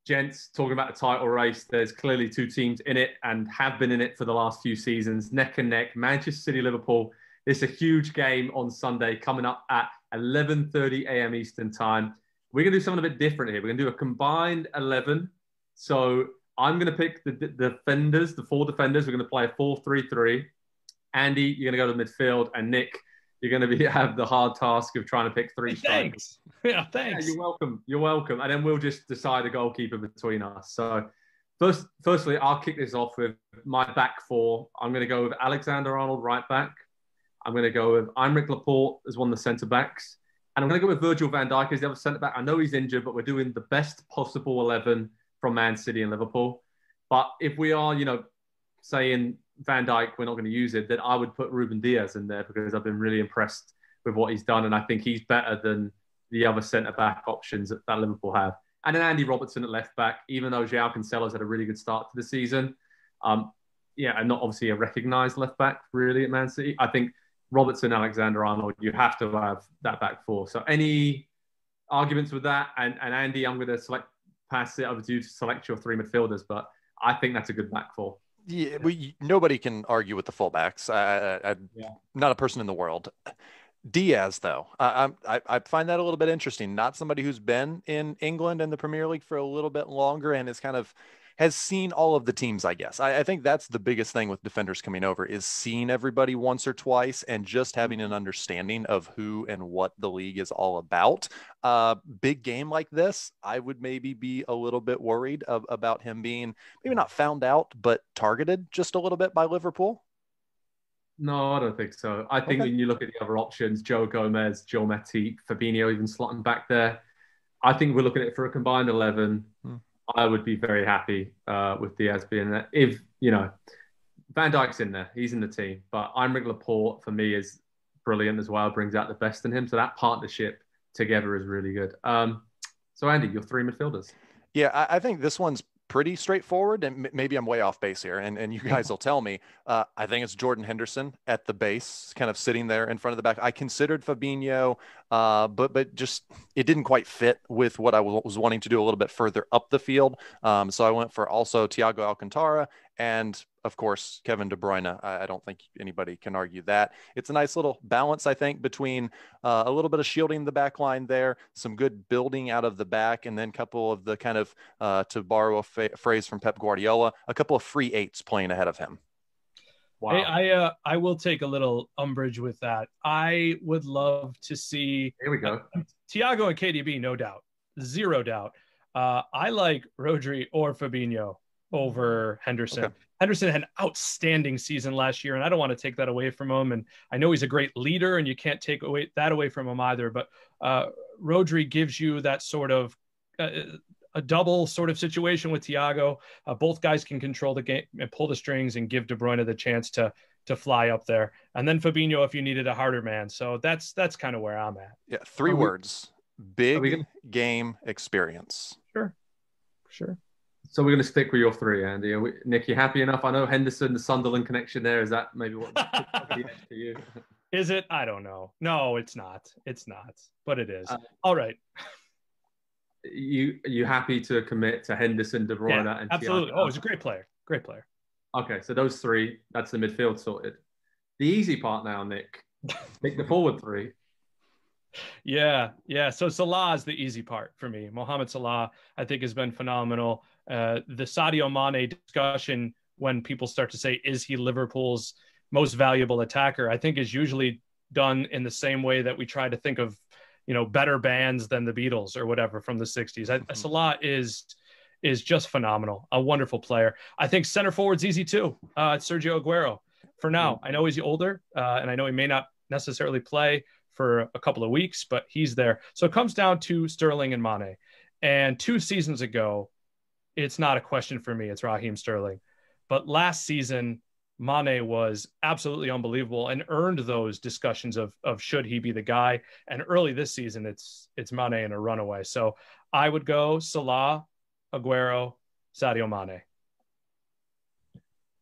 gents, talking about the title race, there's clearly two teams in it and have been in it for the last few seasons, neck and neck. Manchester City, Liverpool. It's a huge game on Sunday coming up at 11:30 a.m. Eastern time. We're going to do something a bit different here. We're going to do a combined 11. So I'm going to pick the defenders, the four defenders. We're going to play a 4-3-3. Andy, you're going to go to midfield. And Nick, you're going to have the hard task of trying to pick three strikers. Thanks. Yeah, thanks. Yeah, you're welcome. You're welcome. And then we'll just decide a goalkeeper between us. So firstly, I'll kick this off with my back four. I'm going to go with Alexander-Arnold, right back. I'm going to go with Aymeric Laporte as one of the centre-backs. And I'm going to go with Virgil van Dijk as the other centre-back. I know he's injured, but we're doing the best possible 11 from Man City and Liverpool. But if we are, saying Van Dijk, we're not going to use it, then I would put Ruben Diaz in there because I've been really impressed with what he's done. And I think he's better than the other centre-back options that Liverpool have. And then Andy Robertson at left-back, even though João Cancelo's had a really good start to the season. And not obviously a recognised left-back, really, at Man City. I think Robertson, Alexander-Arnold, you have to have that back four. So any arguments with that? And Andy, I'm going to pass it over to you to select your three midfielders, but I think that's a good back four. Yeah, nobody can argue with the fullbacks. I'm not a person in the world. Diaz, though, I find that a little bit interesting. Not somebody who's been in England and the Premier League for a little bit longer and has seen all of the teams, I guess. I think that's the biggest thing with defenders coming over is seeing everybody once or twice and just having an understanding of who and what the league is all about. Big game like this, I would maybe be a little bit worried about him being maybe not found out, but targeted just a little bit by Liverpool. No, I don't think so. I think when you look at the other options, Joe Gomez, Joe Matip, Fabinho even slotting back there, I think we're looking at it for a combined 11. I would be very happy with Diaz being there. If, Van Dijk's in there, he's in the team. But Aymeric Laporte, for me, is brilliant as well, brings out the best in him. So that partnership together is really good. So, Andy, your three midfielders. Yeah, I think this one's pretty straightforward, and maybe I'm way off base here, and you guys will tell me. I think it's Jordan Henderson at the base, kind of sitting there in front of the back. I considered Fabinho, but just it didn't quite fit with what I was wanting to do a little bit further up the field. So I went for also Thiago Alcantara and, of course, Kevin De Bruyne. I don't think anybody can argue that. It's a nice little balance, I think, between a little bit of shielding the back line there, some good building out of the back, and then a couple of the kind of, to borrow a phrase from Pep Guardiola, a couple of free eights playing ahead of him. Wow. Hey, I will take a little umbrage with that. I would love to see. Here we go. Thiago and KDB, no doubt, zero doubt. I like Rodri or Fabinho over Henderson. Okay. Henderson had an outstanding season last year, and I don't want to take that away from him. And I know he's a great leader, and you can't take that away from him either. But Rodri gives you that sort of a double sort of situation with Thiago. Both guys can control the game and pull the strings and give De Bruyne the chance to fly up there. And then Fabinho if you needed a harder man. So that's kind of where I'm at. Yeah, three words. Big game experience. Sure. So we're going to stick with your three, Andy. Nick, you happy enough? I know Henderson, the Sunderland connection there. Is that maybe what for you? Is it? I don't know. No, it's not. It's not. But it is. All right. You happy to commit to Henderson, De Bruyne, and absolutely. Thiago? He's a great player. Great player. Okay, so those three, that's the midfield sorted. The easy part now, Nick. Pick the forward three. Yeah. So Salah is the easy part for me. Mohamed Salah, I think, has been phenomenal. The Sadio Mane discussion, when people start to say, is he Liverpool's most valuable attacker, I think is usually done in the same way that we try to think of, better bands than the Beatles or whatever from the 60s. Salah is just phenomenal. A wonderful player. I think center forward's easy too. It's Sergio Aguero for now. I know he's older and I know he may not necessarily play for a couple of weeks, but he's there. So it comes down to Sterling and Mane. And 2 seasons ago, it's not a question for me. It's Raheem Sterling. But last season, Mane was absolutely unbelievable and earned those discussions of should he be the guy. And early this season, it's Mane in a runaway. So I would go Salah, Aguero, Sadio Mane.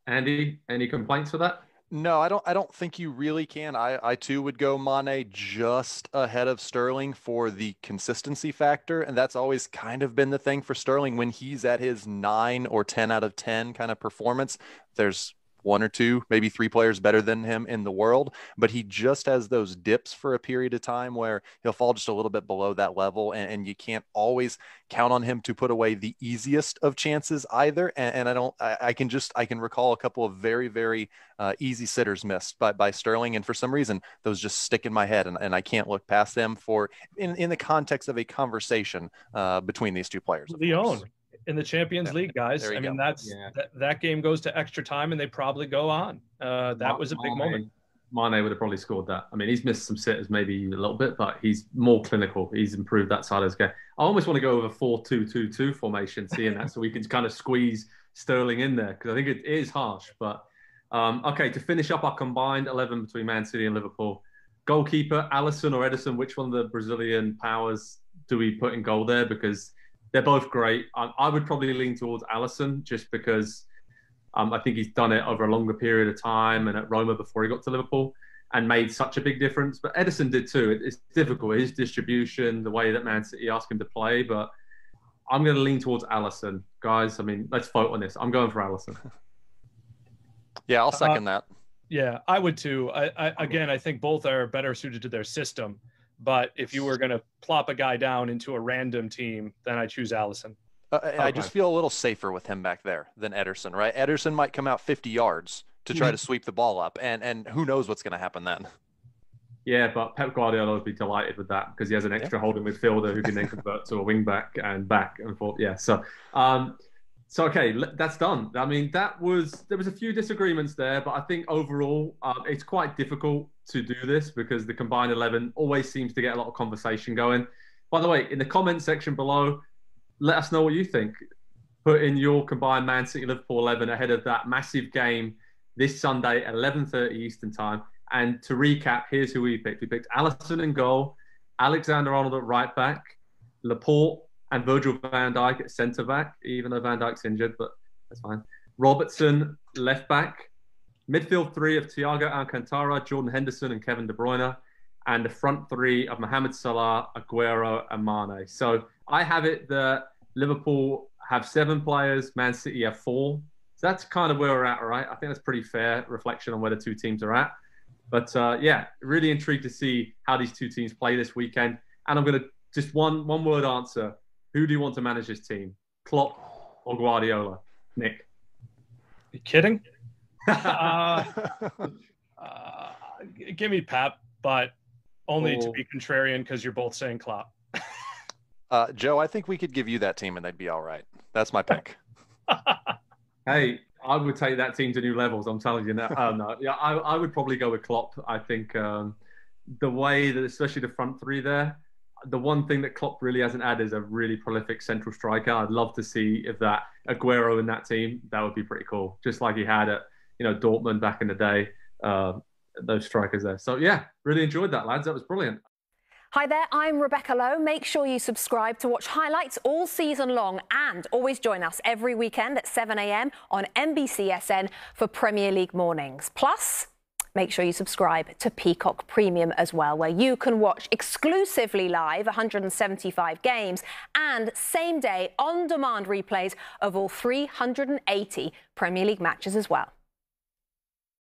Andy, any complaints with that? No, I don't think you really can. I too would go Mane just ahead of Sterling for the consistency factor, and that's always kind of been the thing for Sterling when he's at his 9 or 10 out of 10 kind of performance. There's one or two, maybe three players better than him in the world, but he just has those dips for a period of time where he'll fall just a little bit below that level, and you can't always count on him to put away the easiest of chances either. And I can recall a couple of very, very easy sitters missed by Sterling, and for some reason those just stick in my head, and I can't look past them for in the context of a conversation between these two players. Lyon in the Champions League, guys. I mean, that game goes to extra time, and they probably go on. That was a big moment. Mane would have probably scored that. I mean, he's missed some sitters maybe a little bit, but he's more clinical. He's improved that side of his game. I almost want to go with a 4-2-2-2 formation, seeing that, so we can kind of squeeze Sterling in there, because I think it is harsh. But okay, to finish up our combined 11 between Man City and Liverpool, goalkeeper, Alisson or Ederson, which one of the Brazilian powers do we put in goal there? Because they're both great. I would probably lean towards Alisson, just because I think he's done it over a longer period of time and at Roma before he got to Liverpool and made such a big difference. But Ederson did too. It's difficult, his distribution, the way that Man City asked him to play. But I'm going to lean towards Alisson. Guys, I mean, let's vote on this. I'm going for Alisson. Yeah, I'll second that. Yeah, I would too. I think both are better suited to their system. But if you were going to plop a guy down into a random team, then I choose Alisson. I just feel a little safer with him back there than Ederson, right? Ederson might come out 50 yards to try to sweep the ball up, and who knows what's going to happen then. Yeah, but Pep Guardiola would be delighted with that, because he has an extra holding midfielder who can then convert to a wing back and forth. Yeah, so okay, that's done. I mean, there was a few disagreements there, but I think overall it's quite difficult to do this because the combined 11 always seems to get a lot of conversation going. By the way, in the comment section below, let us know what you think. Put in your combined Man City Liverpool 11 ahead of that massive game this Sunday at 11:30 Eastern time. And to recap, here's who we picked. We picked Alisson in goal, Alexander-Arnold at right back, Laporte and Virgil van Dijk at centre back, even though Van Dijk's injured, but that's fine. Robertson left back, midfield three of Thiago Alcantara, Jordan Henderson, and Kevin De Bruyne, and the front three of Mohamed Salah, Aguero, and Mane. So I have it that Liverpool have 7 players, Man City have 4. So that's kind of where we're at, right? I think that's pretty fair reflection on where the two teams are at. But yeah, really intrigued to see how these two teams play this weekend. And I'm going to just one word answer. Who do you want to manage this team? Klopp or Guardiola? Nick? You kidding? Give me Pep, but only to be contrarian because you're both saying Klopp. Joe, I think we could give you that team and they'd be all right. That's my pick. Hey, I would take that team to new levels. I'm telling you now. No, yeah, I would probably go with Klopp. I think the way that, especially the front three there, the one thing that Klopp really hasn't had is a really prolific central striker. I'd love to see if that Aguero in that team, that would be pretty cool. Just like he had at Dortmund back in the day, those strikers there. So yeah, really enjoyed that, lads. That was brilliant. Hi there, I'm Rebecca Lowe. Make sure you subscribe to watch highlights all season long, and always join us every weekend at 7 a.m. on NBCSN for Premier League mornings. Plus, make sure you subscribe to Peacock Premium as well, where you can watch exclusively live 175 games and same-day on-demand replays of all 380 Premier League matches as well.